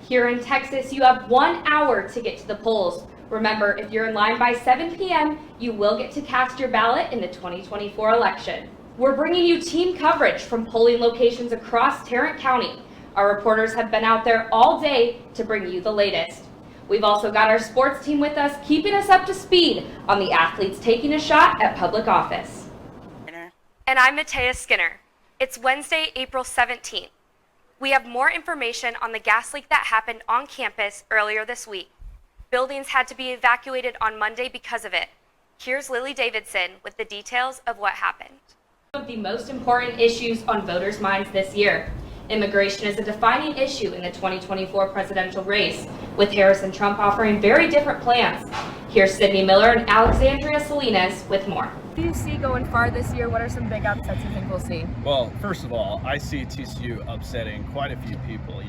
Here in Texas, you have 1 hour to get to the polls. Remember, if you're in line by 7 p.m., you will get to cast your ballot in the 2024 election. We're bringing you team coverage from polling locations across Tarrant County. Our reporters have been out there all day to bring you the latest. We've also got our sports team with us, keeping us up to speed on the athletes taking a shot at public office. And I'm Matea Skinner. It's Wednesday, April 17th. We have more information on the gas leak that happened on campus earlier this week. Buildings had to be evacuated on Monday because of it. Here's Lily Davidson with the details of what happened. One of the most important issues on voters' minds this year. Immigration is a defining issue in the 2024 presidential race, with Harris and Trump offering very different plans. Here's Sydney Miller and Alexandria Salinas with more. What do you see going far this year? What are some big upsets you think we'll see? Well, first of all, I see TCU upsetting quite a few people,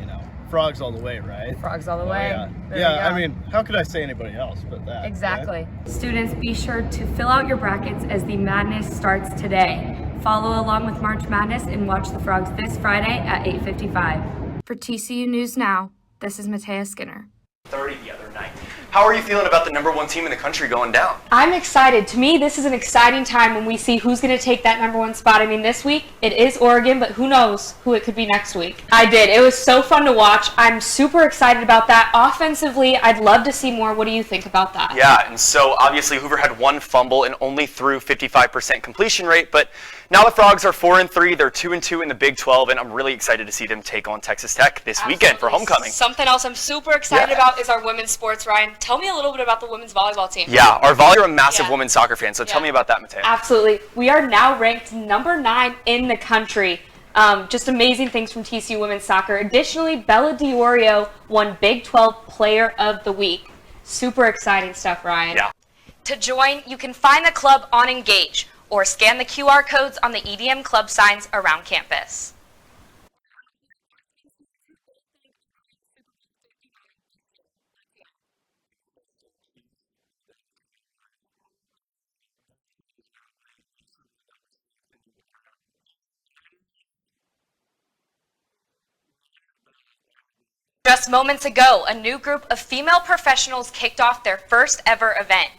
Frogs all the way, right? Frogs all the way. Yeah, I mean, how could I say anybody else but that? Exactly. Right? Students, be sure to fill out your brackets as the madness starts today. Follow along with March Madness and watch the Frogs this Friday at 8:55. For TCU News Now, this is Matea Skinner. 30 the other night. How are you feeling about the #1 team in the country going down? I'm excited. To me, this is an exciting time when we see who's going to take that #1 spot. I mean, this week it is Oregon, but who knows who it could be next week. I did. It was so fun to watch. I'm super excited about that. Offensively, I'd love to see more. What do you think about that? Yeah, and so obviously Hoover had 1 fumble and only threw 55% completion rate, but now the Frogs are 4-3. They're 2-2 in the Big 12, and I'm really excited to see them take on Texas Tech this weekend for homecoming. Something else I'm super excited about is our women's sports, Ryan. Tell me a little bit about the women's volleyball team. Yeah, our volleyball are a massive women's soccer fan, so tell me about that, Matea. Absolutely. We are now ranked number 9 in the country. Just amazing things from TCU women's soccer. Additionally, Bella DiOrio won Big 12 Player of the Week. Super exciting stuff, Ryan. Yeah. To join, you can find the club on Engage or scan the QR codes on the EDM club signs around campus. Just moments ago, a new group of female professionals kicked off their first ever event.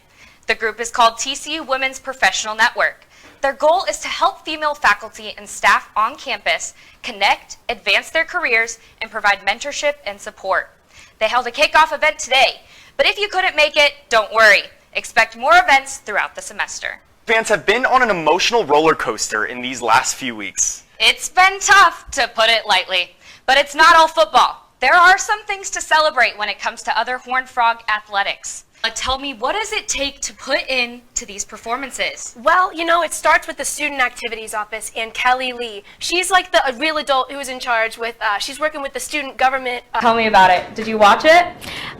The group is called TCU Women's Professional Network. Their goal is to help female faculty and staff on campus connect, advance their careers, and provide mentorship and support. They held a kickoff event today, but if you couldn't make it, don't worry. Expect more events throughout the semester. Fans have been on an emotional roller coaster in these last few weeks. It's been tough, to put it lightly, but it's not all football. There are some things to celebrate when it comes to other Horned Frog athletics. Tell me, what does it take to put into these performances? Well, it starts with the Student Activities Office and Kelly Lee. She's like the real adult who's in charge with, she's working with the student government. Tell me about it. Did you watch it?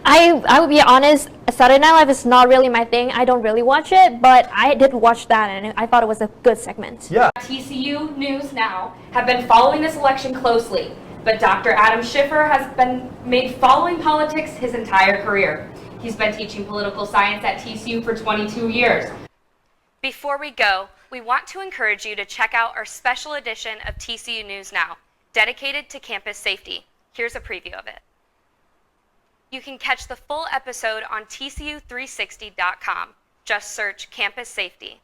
I would be honest, Saturday Night Live is not really my thing. I don't really watch it, but I did watch that and I thought it was a good segment. Yeah. TCU News Now have been following this election closely, but Dr. Adam Schiffer has been made following politics his entire career. He's been teaching political science at TCU for 22 years. Before we go, we want to encourage you to check out our special edition of TCU News Now, dedicated to campus safety. Here's a preview of it. You can catch the full episode on TCU360.com. Just search Campus Safety.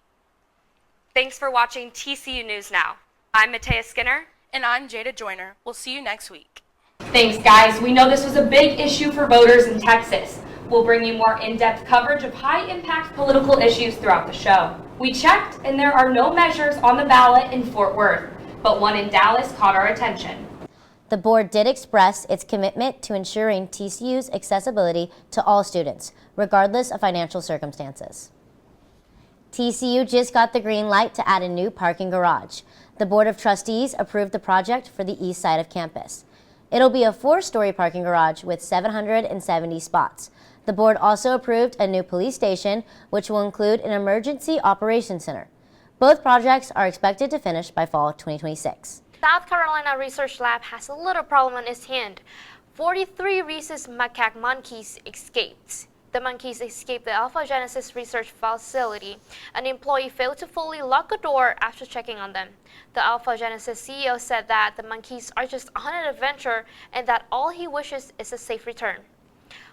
Thanks for watching TCU News Now. I'm Matea Skinner. And I'm Jada Joyner. We'll see you next week. Thanks, guys. We know this was a big issue for voters in Texas. We'll bring you more in-depth coverage of high-impact political issues throughout the show. We checked, and there are no measures on the ballot in Fort Worth, but one in Dallas caught our attention. The board did express its commitment to ensuring TCU's accessibility to all students, regardless of financial circumstances. TCU just got the green light to add a new parking garage. The Board of Trustees approved the project for the east side of campus. It'll be a 4-story parking garage with 770 spots. The board also approved a new police station, which will include an emergency operations center. Both projects are expected to finish by fall 2026. South Carolina Research Lab has a little problem on its hand. 43 rhesus macaque monkeys escaped. The monkeys escaped the Alpha Genesis research facility. An employee failed to fully lock a door after checking on them. The Alpha Genesis CEO said that the monkeys are just on an adventure and that all he wishes is a safe return.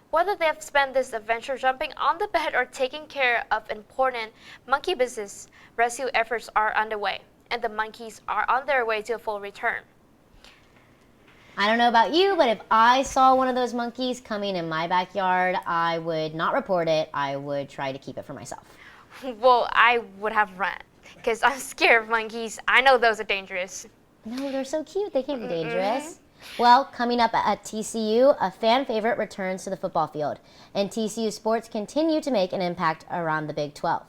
Whether they have spent this adventure jumping on the bed or taking care of important monkey business, rescue efforts are underway, and the monkeys are on their way to a full return. I don't know about you, but if I saw one of those monkeys coming in my backyard, I would not report it. I would try to keep it for myself. Well, I would have run because I'm scared of monkeys. I know those are dangerous. No, they're so cute. They can't be dangerous. Well, coming up at TCU, a fan favorite returns to the football field, and TCU sports continue to make an impact around the Big 12.